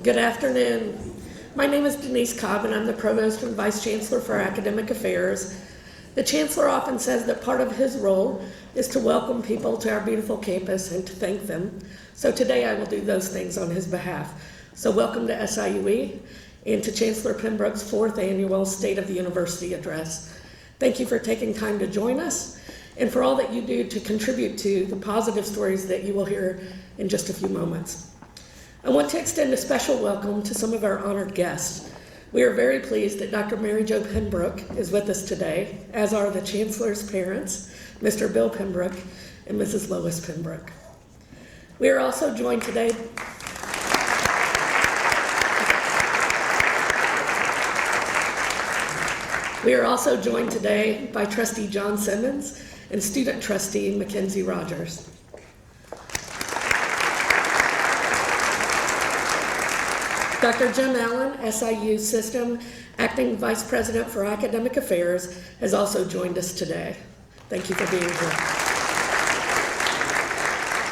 Good afternoon. My name is Denise Cobb, and I'm the Provost and Vice Chancellor for Academic Affairs. The Chancellor often says that part of his role is to welcome people to our beautiful campus and to thank them. So today I will do those things on his behalf. So welcome to SIUE and to Chancellor Pembroke's 4th Annual State of the University Address. Thank you for taking time to join us and for all that you do to contribute to the positive stories that you will hear in just a few moments. I want to extend a special welcome to some of our honored guests. We are very pleased that Dr. Mary Jo Pembroke is with us today, as are the Chancellor's parents, Mr. Bill Pembroke and Mrs. Lois Pembroke. We are also joined today by Trustee John Simmons and Student Trustee Mackenzie Rogers. Dr. Jim Allen, SIU System Acting Vice President for Academic Affairs, has also joined us today. Thank you for being here.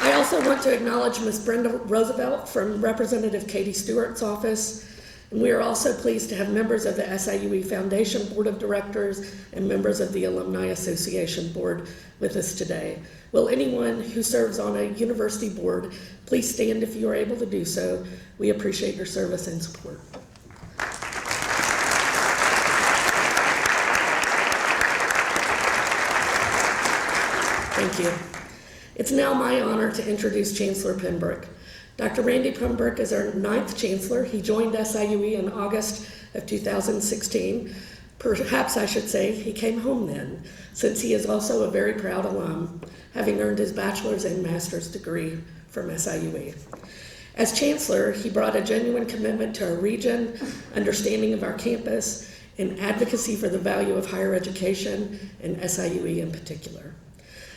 I also want to acknowledge Ms. Brenda Roosevelt from Representative Katie Stewart's office, and we are also pleased to have members of the SIUE Foundation Board of Directors and members of the Alumni Association Board with us today. Will anyone who serves on a university board please stand if you are able to do so? We appreciate your service and support. Thank you. It's now my honor to introduce Chancellor Pembroke. Dr. Randy Pembroke is our 9th Chancellor. He joined SIUE in August of 2016. Perhaps I should say he came home then, since he is also a very proud alum, having earned his bachelor's and master's degree from SIUE. As Chancellor, he brought a genuine commitment to our region, understanding of our campus, and advocacy for the value of higher education, and SIUE in particular.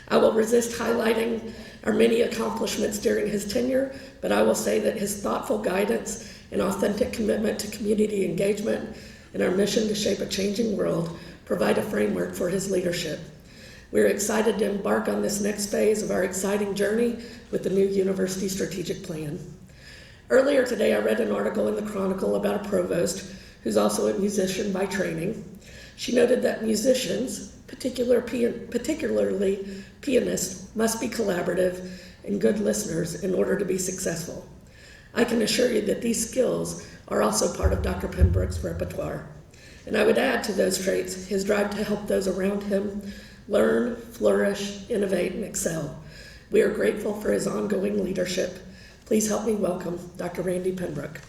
I will resist highlighting our many accomplishments during his tenure, but I will say that his thoughtful guidance and authentic commitment to community engagement and our mission to shape a changing world provide a framework for his leadership. We're excited to embark on this next phase of our exciting journey with the new university strategic plan. Earlier today, I read an article in the Chronicle about a provost who's also a musician by training. She noted that musicians, particularly pianists, must be collaborative and good listeners in order to be successful. I can assure you that these skills are also part of Dr. Pembroke's repertoire. And I would add to those traits his drive to help those around him learn, flourish, innovate, and excel. We are grateful for his ongoing leadership. Please help me welcome Dr. Randy Pembroke.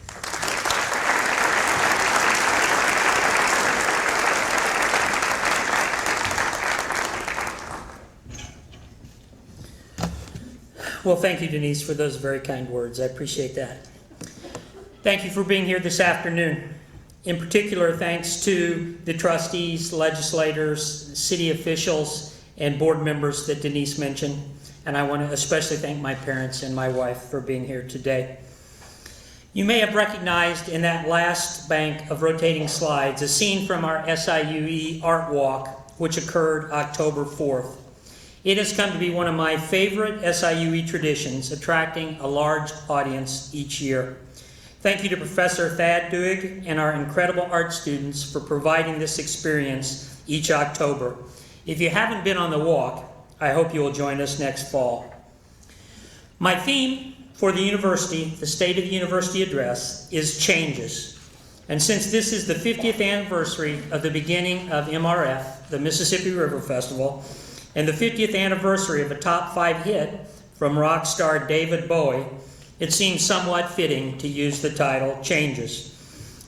Well, thank you, Denise, for those very kind words. I appreciate that. Thank you for being here this afternoon. In particular, thanks to the trustees, legislators, city officials, and board members that Denise mentioned. And I want to especially thank my parents and my wife for being here today. You may have recognized in that last bank of rotating slides a scene from our SIUE Art Walk, which occurred October 4th. It has come to be one of my favorite SIUE traditions, attracting a large audience each year. Thank you to Professor Thad Duig and our incredible art students for providing this experience each October. If you haven't been on the walk, I hope you will join us next fall. My theme for the university, the State of the University Address, is changes. And since this is the 50th anniversary of the beginning of MRF, the Mississippi River Festival, and the 50th anniversary of a top 5 hit from rock star David Bowie, it seems somewhat fitting to use the title Changes.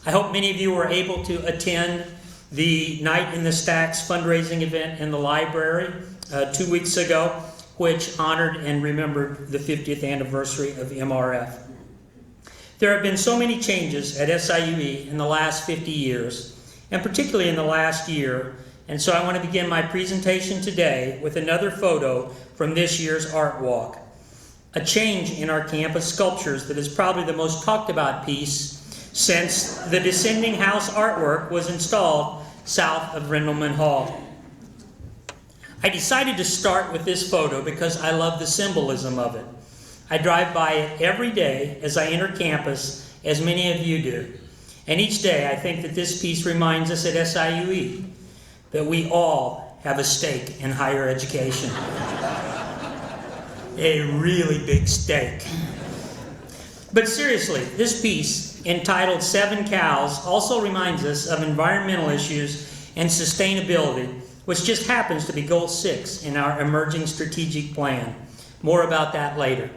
I hope many of you were able to attend the Night in the Stacks fundraising event in the library 2 weeks ago, which honored and remembered the 50th anniversary of MRF. There have been so many changes at SIUE in the last 50 years, and particularly in the last year, and so I want to begin my presentation today with another photo from this year's Art Walk. A change in our campus sculptures that is probably the most talked about piece since the Descending House artwork was installed south of Rendleman Hall. I decided to start with this photo because I love the symbolism of it. I drive by it every day as I enter campus, as many of you do. And each day I think that this piece reminds us at SIUE that we all have a stake in higher education. A really big stake. But seriously, this piece, entitled 7 Cows, also reminds us of environmental issues and sustainability, which just happens to be Goal 6 in our emerging strategic plan. More about that later.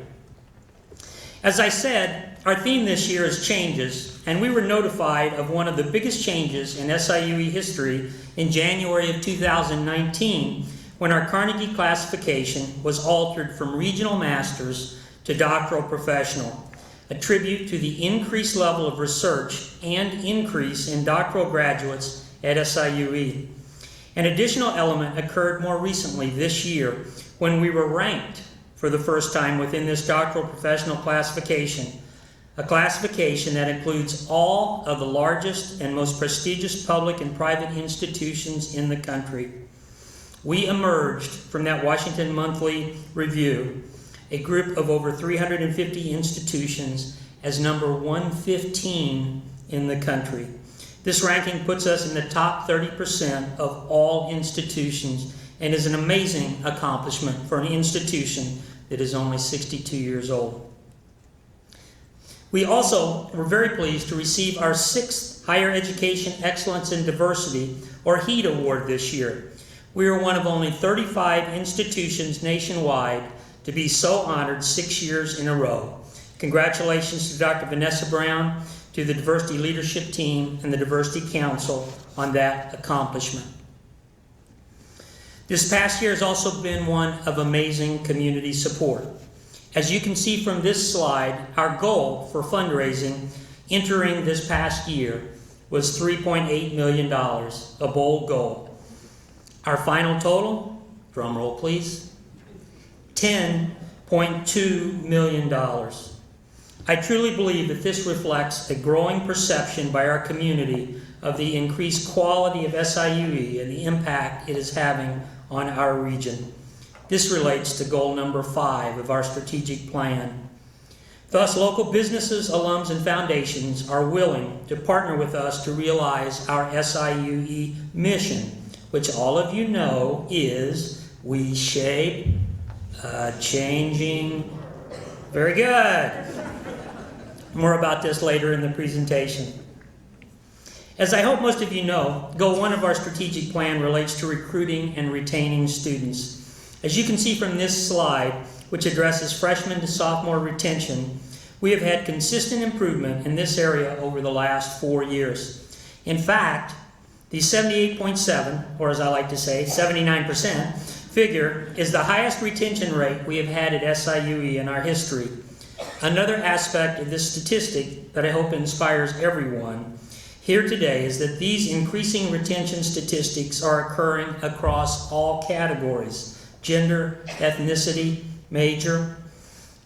As I said, our theme this year is changes, and we were notified of one of the biggest changes in SIUE history in January of 2019, when our Carnegie classification was altered from regional masters to doctoral professional, a tribute to the increased level of research and increase in doctoral graduates at SIUE. An additional element occurred more recently this year when we were ranked for the first time within this doctoral professional classification, a classification that includes all of the largest and most prestigious public and private institutions in the country. We emerged from that Washington Monthly review, a group of over 350 institutions, as number 115 in the country. This ranking puts us in the top 30% of all institutions and is an amazing accomplishment for an institution that is only 62 years old. We also were very pleased to receive our 6th Higher Education Excellence in Diversity, or HEED Award this year. We are one of only 35 institutions nationwide to be so honored 6 years in a row. Congratulations to Dr. Vanessa Brown, to the Diversity Leadership Team, and the Diversity Council on that accomplishment. This past year has also been one of amazing community support. As you can see from this slide, our goal for fundraising entering this past year was $3.8 million, a bold goal. Our final total, drum roll please, $10.2 million. I truly believe that this reflects a growing perception by our community of the increased quality of SIUE and the impact it is having on our region. This relates to goal number 5 of our strategic plan. Thus, local businesses, alums, and foundations are willing to partner with us to realize our SIUE mission, which all of you know is we shape a changing. Very good. More about this later in the presentation. As I hope most of you know, Goal 1 of our strategic plan relates to recruiting and retaining students. As you can see from this slide, which addresses freshman to sophomore retention, we have had consistent improvement in this area over the last 4 years. In fact, the 78.7, or as I like to say, 79% figure is the highest retention rate we have had at SIUE in our history. Another aspect of this statistic that I hope inspires everyone here today is that these increasing retention statistics are occurring across all categories: gender, ethnicity, major.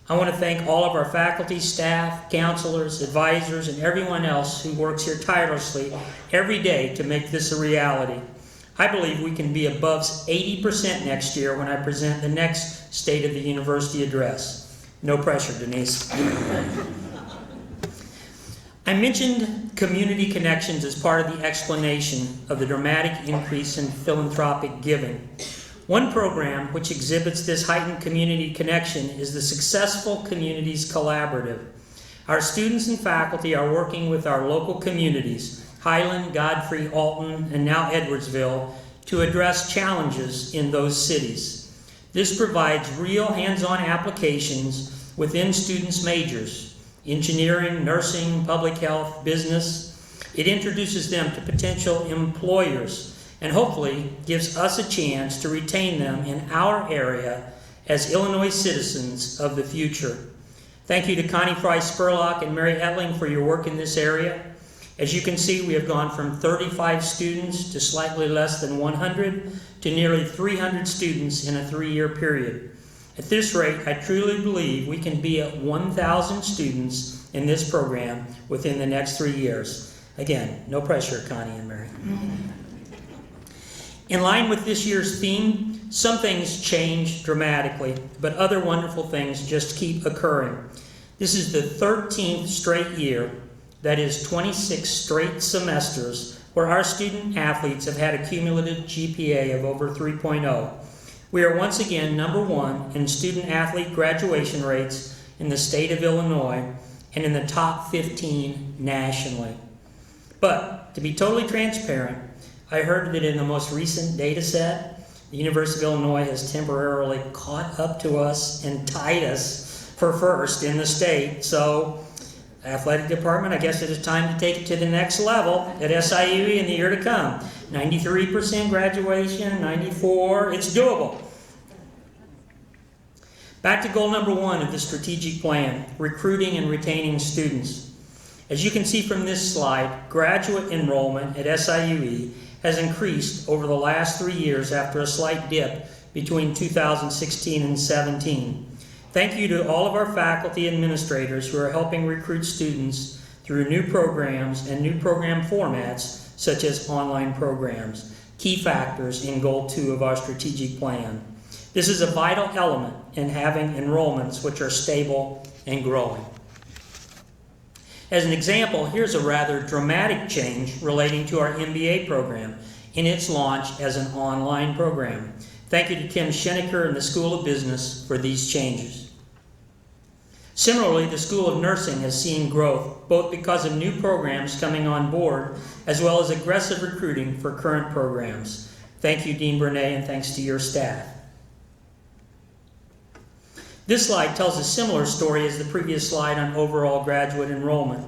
I want to thank all of our faculty, staff, counselors, advisors, and everyone else who works here tirelessly every day to make this a reality. I believe we can be above 80% next year when I present the next State of the University address. No pressure, Denise. I mentioned community connections as part of the explanation of the dramatic increase in philanthropic giving. One program which exhibits this heightened community connection is the Successful Communities Collaborative. Our students and faculty are working with our local communities, Highland, Godfrey, Alton, and now Edwardsville, to address challenges in those cities. This provides real hands-on applications within students' majors: engineering, nursing, public health, business. It introduces them to potential employers and hopefully gives us a chance to retain them in our area as Illinois citizens of the future. Thank you to Connie Fry-Spurlock and Mary Etling for your work in this area. As you can see, we have gone from 35 students to slightly less than 100 to nearly 300 students in a 3-year period. At this rate, I truly believe we can be at 1,000 students in this program within the next 3 years. Again, no pressure, Connie and Mary. In line with this year's theme, some things change dramatically, but other wonderful things just keep occurring. This is the 13th straight year, that is 26 straight semesters, where our student athletes have had a cumulative GPA of over 3.0. We are once again number one in student athlete graduation rates in the state of Illinois and in the top 15 nationally. But to be totally transparent, I heard that in the most recent data set, the University of Illinois has temporarily caught up to us and tied us for first in the state. So, athletic department, I guess it is time to take it to the next level at SIUE in the year to come. 93% graduation, 94%, it's doable. Back to goal number 1 of the strategic plan, recruiting and retaining students. As you can see from this slide, graduate enrollment at SIUE has increased over the last 3 years after a slight dip between 2016 and 17. Thank you to all of our faculty administrators who are helping recruit students through new programs and new program formats such as online programs, key factors in Goal 2 of our strategic plan. This is a vital element in having enrollments which are stable and growing. As an example, here's a rather dramatic change relating to our MBA program in its launch as an online program. Thank you to Tim Schenecker and the School of Business for these changes. Similarly, the School of Nursing has seen growth, both because of new programs coming on board, as well as aggressive recruiting for current programs. Thank you, Dean Bernay, and thanks to your staff. This slide tells a similar story as the previous slide on overall graduate enrollment.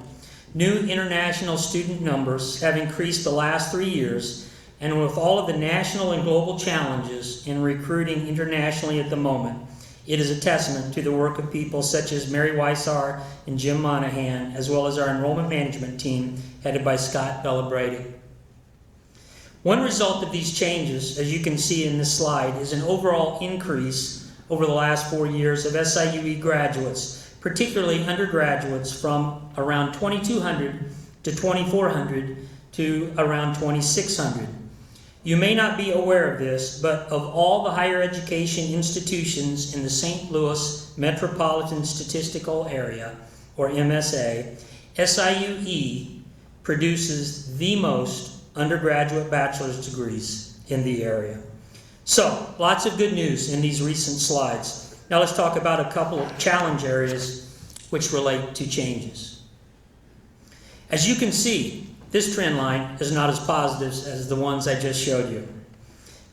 New international student numbers have increased the last 3 years, and with all of the national and global challenges in recruiting internationally at the moment, it is a testament to the work of people such as Mary Weissar and Jim Monahan, as well as our enrollment management team headed by Scott Bellabrady. One result of these changes, as you can see in this slide, is an overall increase over the last 4 years of SIUE graduates, particularly undergraduates, from around 2,200 to 2,400 to around 2,600. You may not be aware of this, but of all the higher education institutions in the St. Louis Metropolitan Statistical Area, or MSA, SIUE produces the most undergraduate bachelor's degrees in the area. So, lots of good news in these recent slides. Now let's talk about a couple of challenge areas which relate to changes. As you can see, this trend line is not as positive as the ones I just showed you.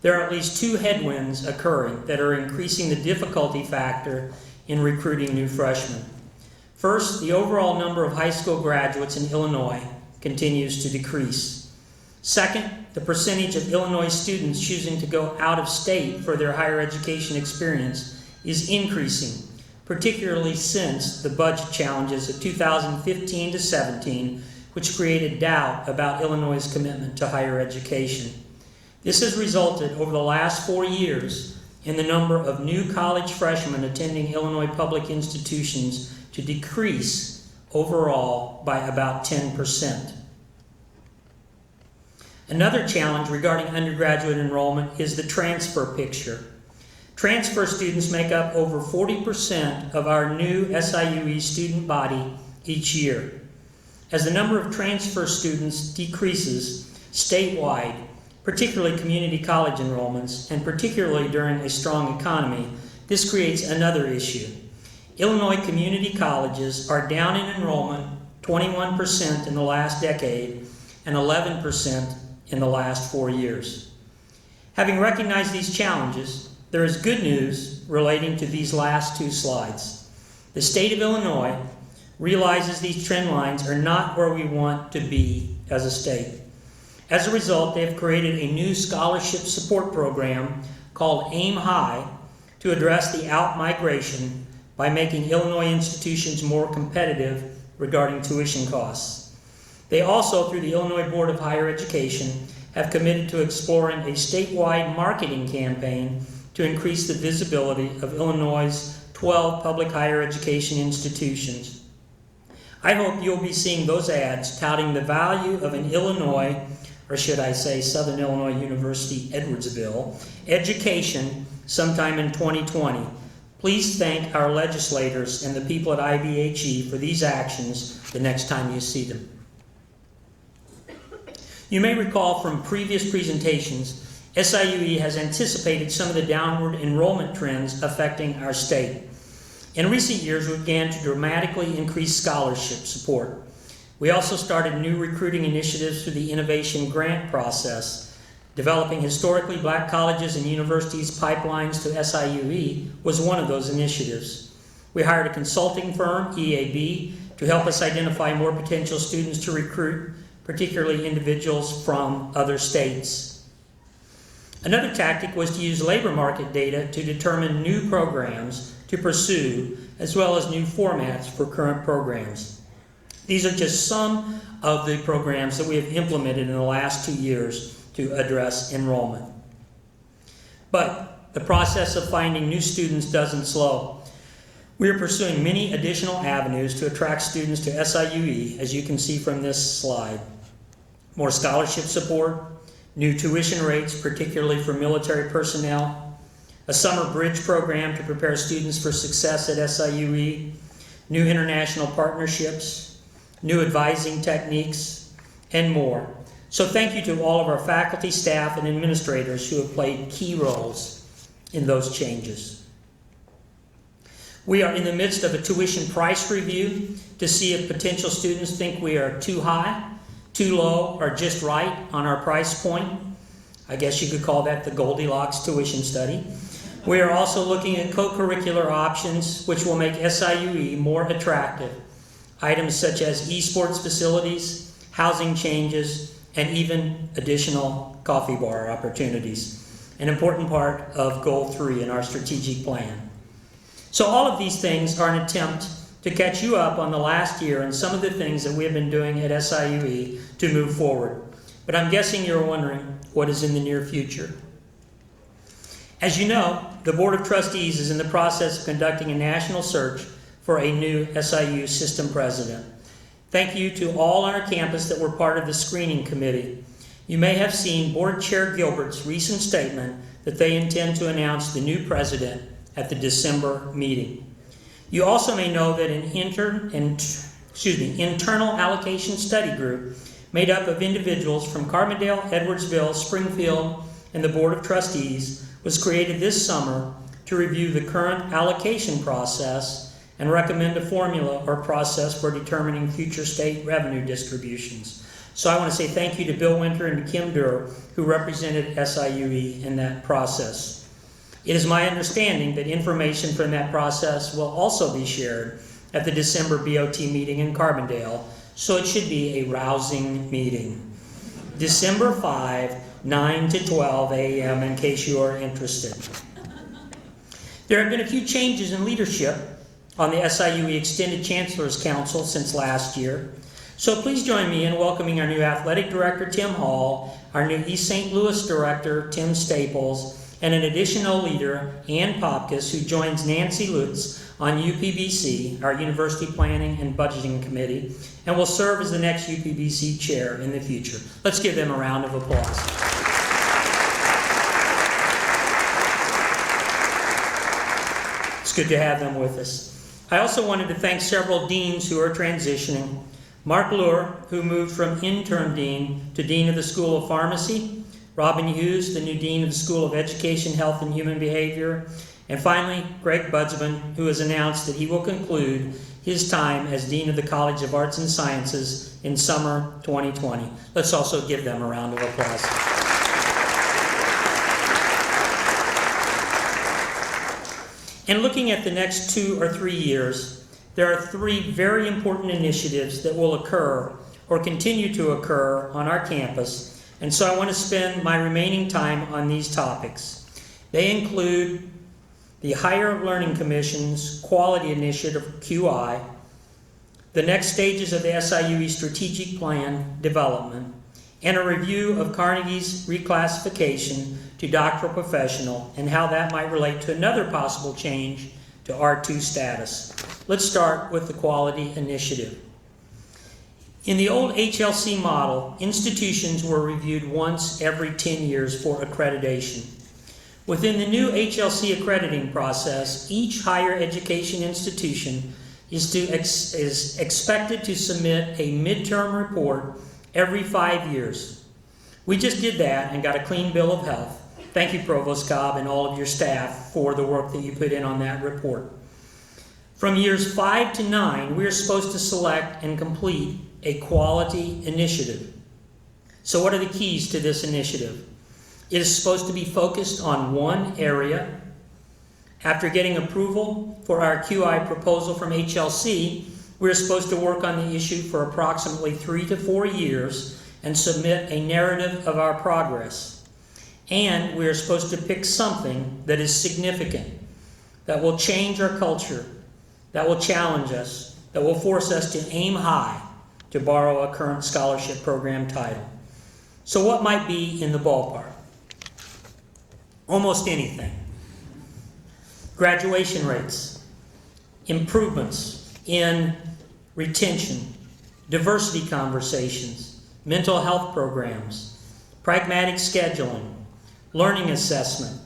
There are at least 2 headwinds occurring that are increasing the difficulty factor in recruiting new freshmen. First, the overall number of high school graduates in Illinois continues to decrease. Second, the percentage of Illinois students choosing to go out of state for their higher education experience is increasing, particularly since the budget challenges of 2015 to 17, which created doubt about Illinois' commitment to higher education. This has resulted over the last 4 years in the number of new college freshmen attending Illinois public institutions to decrease overall by about 10%. Another challenge regarding undergraduate enrollment is the transfer picture. Transfer students make up over 40% of our new SIUE student body each year. As the number of transfer students decreases statewide, particularly community college enrollments, and particularly during a strong economy, this creates another issue. Illinois community colleges are down in enrollment 21% in the last decade and 11% in the last 4 years. Having recognized these challenges, there is good news relating to these last 2 slides. The state of Illinois realizes these trend lines are not where we want to be as a state. As a result, they have created a new scholarship support program called Aim High to address the out-migration by making Illinois institutions more competitive regarding tuition costs. They also, through the Illinois Board of Higher Education, have committed to exploring a statewide marketing campaign to increase the visibility of Illinois' 12 public higher education institutions. I hope you'll be seeing those ads touting the value of an Illinois, or should I say Southern Illinois University Edwardsville, education sometime in 2020. Please thank our legislators and the people at IBHE for these actions the next time you see them. You may recall from previous presentations, SIUE has anticipated some of the downward enrollment trends affecting our state. In recent years, we began to dramatically increase scholarship support. We also started new recruiting initiatives through the innovation grant process. Developing historically black colleges and universities pipelines to SIUE was one of those initiatives. We hired a consulting firm, EAB, to help us identify more potential students to recruit, particularly individuals from other states. Another tactic was to use labor market data to determine new programs to pursue, as well as new formats for current programs. These are just some of the programs that we have implemented in the last 2 years to address enrollment. But the process of finding new students doesn't slow. We are pursuing many additional avenues to attract students to SIUE, as you can see from this slide. More scholarship support, new tuition rates, particularly for military personnel, a summer bridge program to prepare students for success at SIUE, new international partnerships, new advising techniques, and more. So thank you to all of our faculty, staff, and administrators who have played key roles in those changes. We are in the midst of a tuition price review to see if potential students think we are too high, too low, or just right on our price point. I guess you could call that the Goldilocks tuition study. We are also looking at co-curricular options which will make SIUE more attractive. Items such as esports facilities, housing changes, and even additional coffee bar opportunities. An important part of Goal 3 in our strategic plan. So all of these things are an attempt to catch you up on the last year and some of the things that we have been doing at SIUE to move forward. But I'm guessing you're wondering what is in the near future. As you know, the Board of Trustees is in the process of conducting a national search for a new SIU system president. Thank you to all on our campus that were part of the screening committee. You may have seen Board Chair Gilbert's recent statement that they intend to announce the new president at the December meeting. You also may know that an internal allocation study group made up of individuals from Carbondale, Edwardsville, Springfield, and the Board of Trustees was created this summer to review the current allocation process and recommend a formula or process for determining future state revenue distributions. So I want to say thank you to Bill Winter and Kim Durr, who represented SIUE in that process. It is my understanding that information from that process will also be shared at the December BOT meeting in Carbondale, so it should be a rousing meeting. December 5, 9 to 12 a.m. in case you are interested. There have been a few changes in leadership on the SIUE Extended Chancellor's Council since last year. So please join me in welcoming our new Athletic Director, Tim Hall, our new East St. Louis Director, Tim Staples, and an additional leader, Ann Popkis, who joins Nancy Lutz on UPBC, our University Planning and Budgeting Committee, and will serve as the next UPBC chair in the future. Let's give them a round of applause. It's good to have them with us. I also wanted to thank several deans who are transitioning. Mark Luer, who moved from intern dean to dean of the School of Pharmacy, Robin Hughes, the new dean of the School of Education, Health, and Human Behavior, and finally, Greg Budsman, who has announced that he will conclude his time as Dean of the College of Arts and Sciences in summer 2020. Let's also give them a round of applause. And looking at the next 2 or 3 years, there are 3 very important initiatives that will occur or continue to occur on our campus, and so I want to spend my remaining time on these topics. They include the Higher Learning Commission's Quality Initiative, QI, the next stages of the SIUE strategic plan development, and a review of Carnegie's reclassification to doctoral professional and how that might relate to another possible change to R2 status. Let's start with the Quality Initiative. In the old HLC model, institutions were reviewed once every 10 years for accreditation. Within the new HLC accrediting process, each higher education institution is expected to submit a midterm report every 5 years. We just did that and got a clean bill of health. Thank you, Provost Cobb, and all of your staff for the work that you put in on that report. From years 5 to 9, we are supposed to select and complete a quality initiative. So what are the keys to this initiative? It is supposed to be focused on one area. After getting approval for our QI proposal from HLC, we're supposed to work on the issue for approximately 3 to 4 years and submit a narrative of our progress. And we're supposed to pick something that is significant, that will change our culture, that will challenge us, that will force us to aim high, to borrow a current scholarship program title. So what might be in the ballpark? Almost anything. Graduation rates, improvements in retention, diversity conversations, mental health programs, pragmatic scheduling, learning assessment,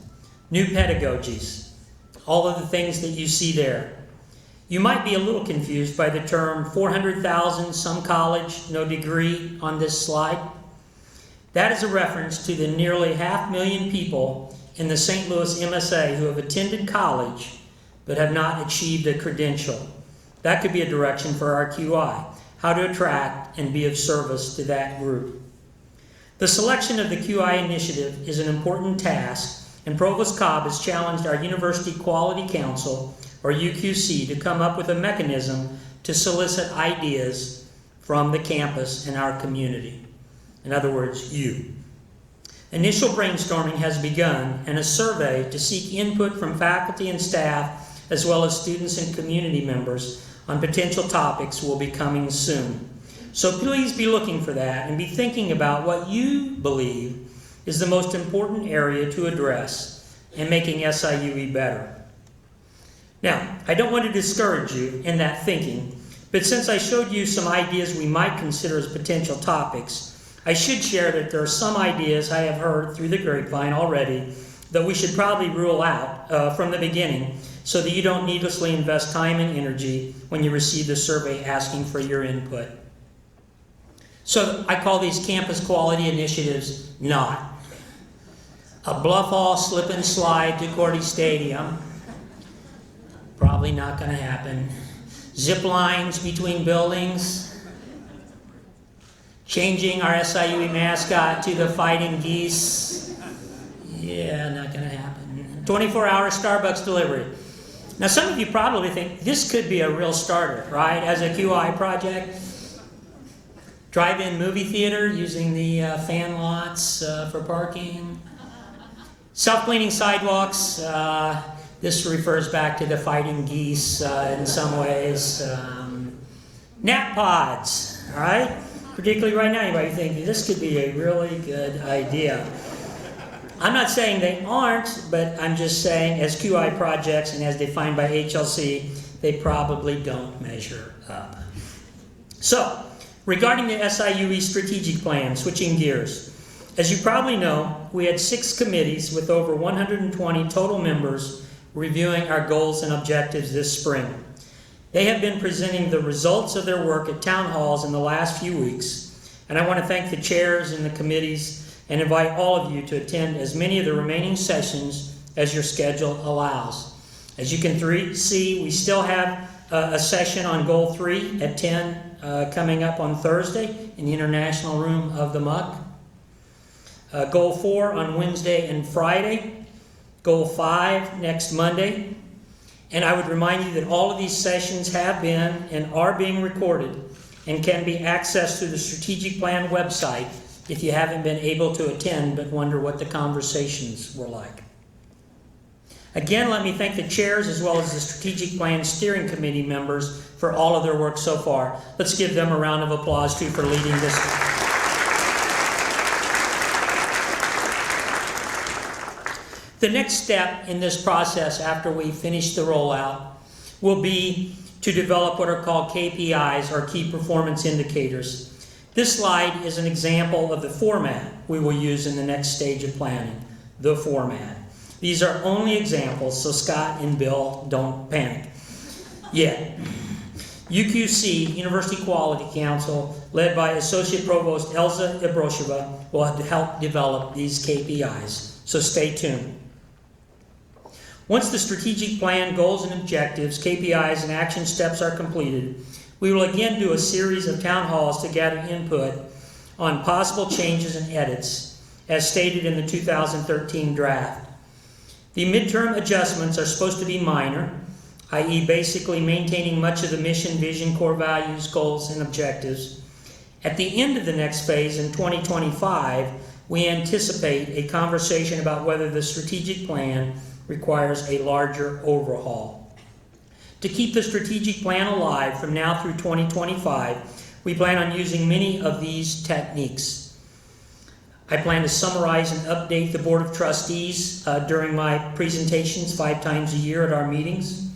new pedagogies, all of the things that you see there. You might be a little confused by the term 400,000, some college, no degree on this slide. That is a reference to the nearly 500,000 people in the St. Louis MSA who have attended college but have not achieved a credential. That could be a direction for our QI, how to attract and be of service to that group. The selection of the QI initiative is an important task, and Provost Cobb has challenged our University Quality Council, or UQC, to come up with a mechanism to solicit ideas from the campus and our community. In other words, you. Initial brainstorming has begun, and a survey to seek input from faculty and staff, as well as students and community members, on potential topics will be coming soon. So please be looking for that and be thinking about what you believe is the most important area to address in making SIUE better. Now, I don't want to discourage you in that thinking, but since I showed you some ideas we might consider as potential topics, I should share that there are some ideas I have heard through the grapevine already that we should probably rule out from the beginning so that you don't needlessly invest time and energy when you receive the survey asking for your input. So I call these campus quality initiatives not. A bluff all slip and slide to Cordy Stadium. Probably not going to happen. Zip lines between buildings. Changing our SIUE mascot to the Fighting Geese. Yeah, not going to happen. 24-hour Starbucks delivery. Now, some of you probably think this could be a real starter, right, as a QI project. Drive-in movie theater using the fan lots for parking. Self-cleaning sidewalks. This refers back to the Fighting Geese in some ways. Nap pods, all right? Particularly right now, you might think this could be a really good idea. I'm not saying they aren't, but I'm just saying as QI projects and as defined by HLC, they probably don't measure up. So, regarding the SIUE strategic plan, switching gears, as you probably know, we had 6 committees with over 120 total members reviewing our goals and objectives this spring. They have been presenting the results of their work at town halls in the last few weeks, and I want to thank the chairs and the committees and invite all of you to attend as many of the remaining sessions as your schedule allows. As you can see, we still have a session on Goal 3 at 10 coming up on Thursday in the International Room of the MUC. Goal 4 on Wednesday and Friday. Goal 5 next Monday. And I would remind you that all of these sessions have been and are being recorded and can be accessed through the Strategic Plan website if you haven't been able to attend but wonder what the conversations were like. Again, let me thank the chairs as well as the Strategic Plan Steering Committee members for all of their work so far. Let's give them a round of applause too for leading this. The next step in this process after we finish the rollout will be to develop what are called KPIs, or Key Performance Indicators. This slide is an example of the format we will use in the next stage of planning, the format. These are only examples, so Scott and Bill don't panic yet. UQC, University Quality Council, led by Associate Provost Elza Ibrosheva, will help develop these KPIs, so stay tuned. Once the strategic plan, goals and objectives, KPIs and action steps are completed, we will again do a series of town halls to gather input on possible changes and edits, as stated in the 2013 draft. The midterm adjustments are supposed to be minor, i.e. basically maintaining much of the mission, vision, core values, goals, and objectives. At the end of the next phase in 2025, we anticipate a conversation about whether the strategic plan requires a larger overhaul. To keep the strategic plan alive from now through 2025, we plan on using many of these techniques. I plan to summarize and update the Board of Trustees during my presentations 5 times a year at our meetings.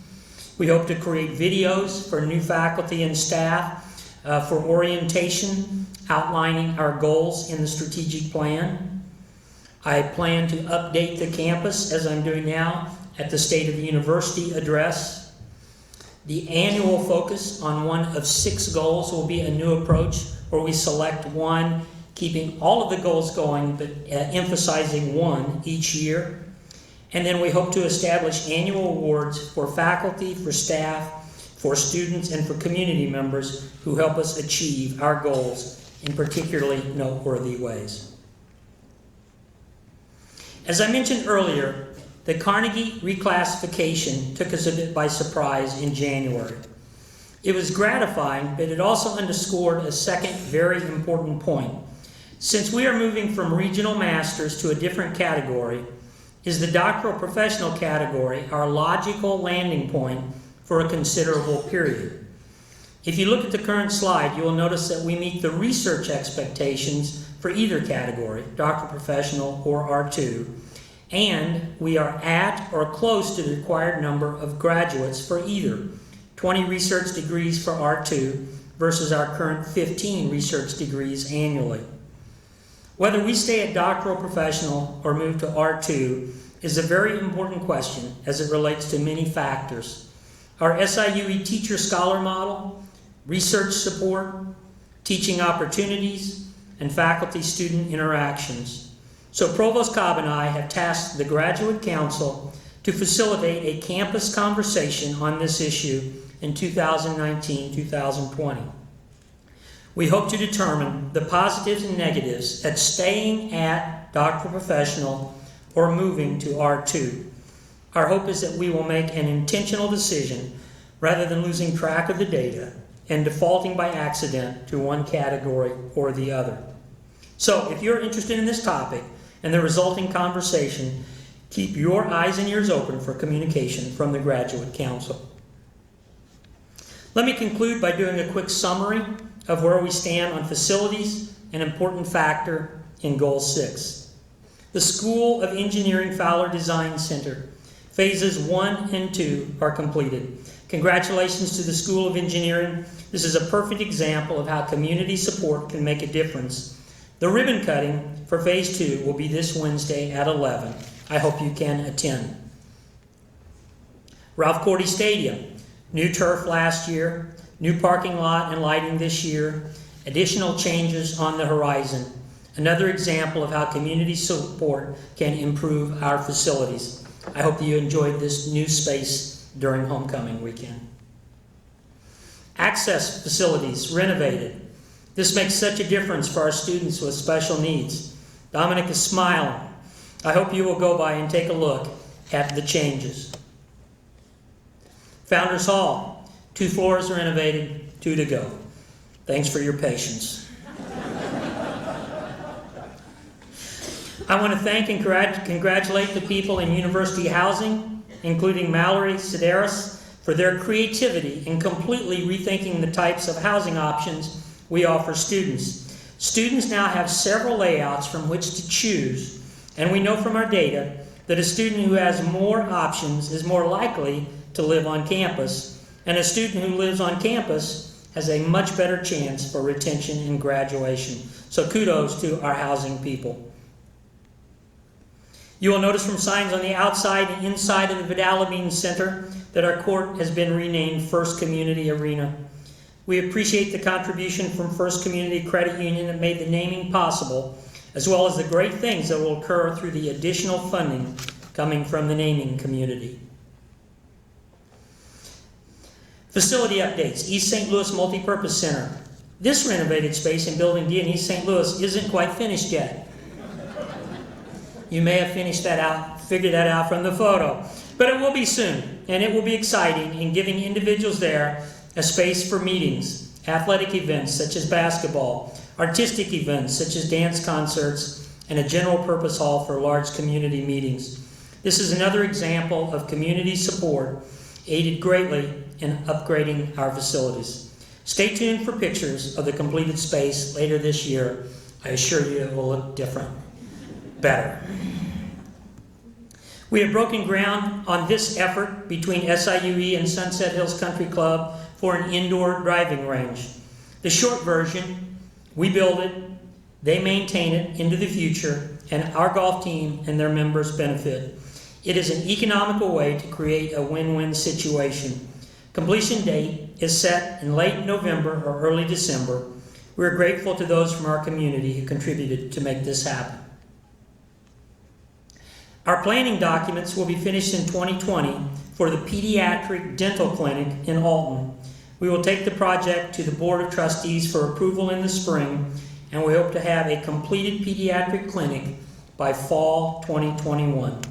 We hope to create videos for new faculty and staff for orientation, outlining our goals in the strategic plan. I plan to update the campus, as I'm doing now, at the State of the University address. The annual focus on one of 6 goals will be a new approach where we select one, keeping all of the goals going, but emphasizing one each year. And then we hope to establish annual awards for faculty, for staff, for students, and for community members who help us achieve our goals in particularly noteworthy ways. As I mentioned earlier, the Carnegie reclassification took us a bit by surprise in January. It was gratifying, but it also underscored a second very important point. Since we are moving from regional masters to a different category, is the doctoral professional category our logical landing point for a considerable period? If you look at the current slide, you will notice that we meet the research expectations for either category, doctoral professional or R2, and we are at or close to the required number of graduates for either, 20 research degrees for R2 versus our current 15 research degrees annually. Whether we stay at doctoral professional or move to R2 is a very important question as it relates to many factors. Our SIUE teacher-scholar model, research support, teaching opportunities, and faculty-student interactions. So Provost Cobb and I have tasked the Graduate Council to facilitate a campus conversation on this issue in 2019-2020. We hope to determine the positives and negatives at staying at doctoral professional or moving to R2. Our hope is that we will make an intentional decision rather than losing track of the data and defaulting by accident to one category or the other. So if you're interested in this topic and the resulting conversation, keep your eyes and ears open for communication from the Graduate Council. Let me conclude by doing a quick summary of where we stand on facilities, an important factor in Goal 6. The School of Engineering Fowler Design Center, phases 1 and 2 are completed. Congratulations to the School of Engineering. This is a perfect example of how community support can make a difference. The ribbon cutting for phase 2 will be this Wednesday at 11. I hope you can attend. Ralph Cordy Stadium, new turf last year, new parking lot and lighting this year, additional changes on the horizon. Another example of how community support can improve our facilities. I hope you enjoyed this new space during homecoming weekend. Access facilities renovated. This makes such a difference for our students with special needs. Dominic is smiling. I hope you will go by and take a look at the changes. Founders Hall, 2 floors renovated, 2 to go. Thanks for your patience. I want to thank and congratulate the people in University Housing, including Mallory Sedaris, for their creativity in completely rethinking the types of housing options we offer students. Students now have several layouts from which to choose, and we know from our data that a student who has more options is more likely to live on campus, and a student who lives on campus has a much better chance for retention and graduation. So kudos to our housing people. You will notice from signs on the outside and inside of the Vidal Center that our court has been renamed First Community Arena. We appreciate the contribution from First Community Credit Union that made the naming possible, as well as the great things that will occur through the additional funding coming from the naming community. Facility updates. East St. Louis Multipurpose Center. This renovated space in Building D in East St. Louis isn't quite finished yet. You may have figured that out from the photo. But it will be soon, and it will be exciting in giving individuals there a space for meetings, athletic events such as basketball, artistic events such as dance concerts, and a general purpose hall for large community meetings. This is another example of community support aided greatly in upgrading our facilities. Stay tuned for pictures of the completed space later this year. I assure you it will look different, better. We have broken ground on this effort between SIUE and Sunset Hills Country Club for an indoor driving range. The short version, we build it, they maintain it into the future, and our golf team and their members benefit. It is an economical way to create a win-win situation. Completion date is set in late November or early December. We're grateful to those from our community who contributed to make this happen. Our planning documents will be finished in 2020 for the Pediatric Dental Clinic in Alton. We will take the project to the Board of Trustees for approval in the spring, and we hope to have a completed pediatric clinic by fall 2021.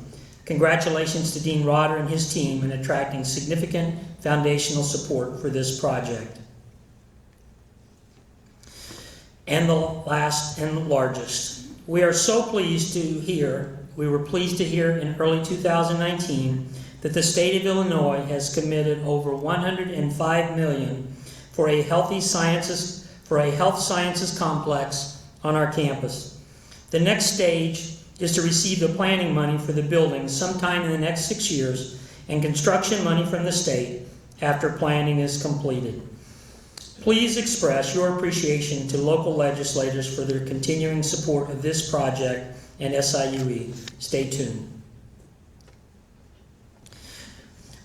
Congratulations to Dean Rotter and his team in attracting significant foundational support for this project. And the last and largest, we were pleased to hear in early 2019 that the state of Illinois has committed over $105 million for a health sciences complex on our campus. The next stage is to receive the planning money for the building sometime in the next 6 years and construction money from the state after planning is completed. Please express your appreciation to local legislators for their continuing support of this project and SIUE. Stay tuned.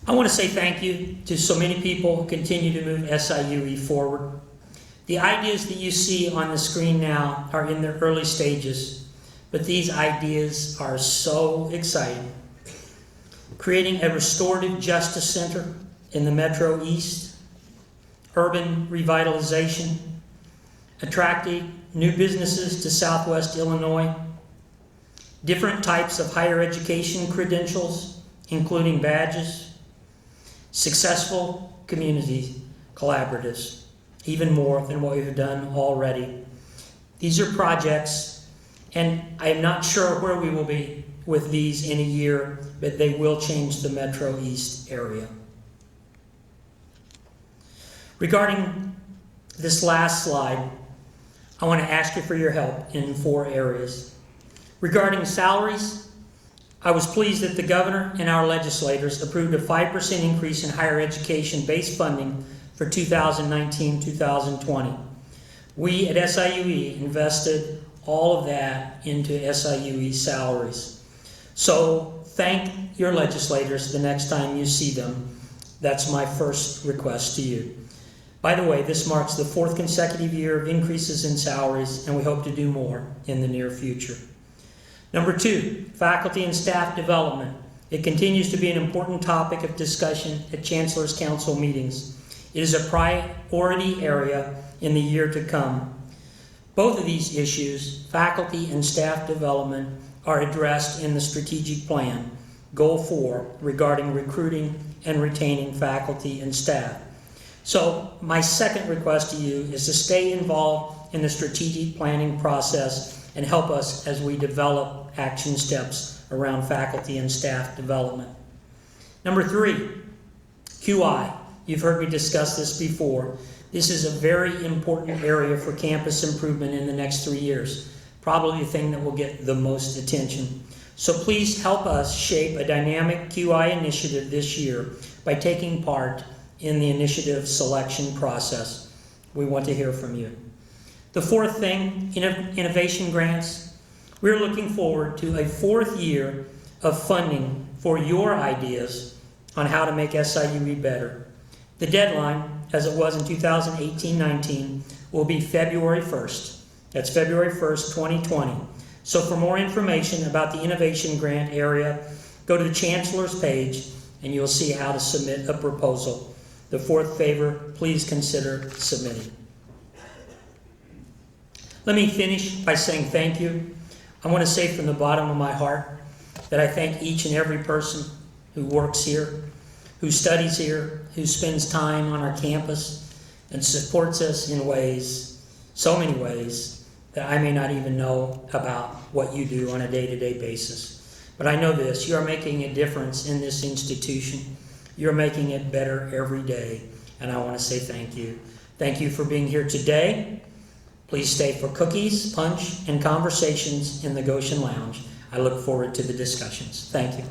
I want to say thank you to so many people who continue to move SIUE forward. The ideas that you see on the screen now are in their early stages, but these ideas are so exciting. Creating a restorative justice center in the Metro East, urban revitalization, attracting new businesses to Southwest Illinois, different types of higher education credentials, including badges, successful community collaboratives, even more than what we've done already. These are projects, and I am not sure where we will be with these in a year, but they will change the Metro East area. Regarding this last slide, I want to ask you for your help in 4 areas. Regarding salaries, I was pleased that the governor and our legislators approved a 5% increase in higher education base funding for 2019-2020. We at SIUE invested all of that into SIUE salaries. So thank your legislators the next time you see them. That's my first request to you. By the way, this marks the 4th consecutive year of increases in salaries, and we hope to do more in the near future. Number 2, faculty and staff development. It continues to be an important topic of discussion at Chancellor's Council meetings. It is a priority area in the year to come. Both of these issues, faculty and staff development, are addressed in the strategic plan, Goal 4, regarding recruiting and retaining faculty and staff. So my second request to you is to stay involved in the strategic planning process and help us as we develop action steps around faculty and staff development. Number 3, QI. You've heard me discuss this before. This is a very important area for campus improvement in the next 3 years. Probably the thing that will get the most attention. So please help us shape a dynamic QI initiative this year by taking part in the initiative selection process. We want to hear from you. The 4th thing, innovation grants. We're looking forward to a 4th year of funding for your ideas on how to make SIUE better. The deadline, as it was in 2018-19, will be February 1st. That's February 1st, 2020. So for more information about the innovation grant area, go to the Chancellor's page and you'll see how to submit a proposal. The 4th favor, please consider submitting. Let me finish by saying thank you. I want to say from the bottom of my heart that I thank each and every person who works here, who studies here, who spends time on our campus and supports us in ways, so many ways, that I may not even know about what you do on a day-to-day basis. But I know this, you are making a difference in this institution. You're making it better every day, and I want to say thank you. Thank you for being here today. Please stay for cookies, punch, and conversations in the Goshen Lounge. I look forward to the discussions. Thank you.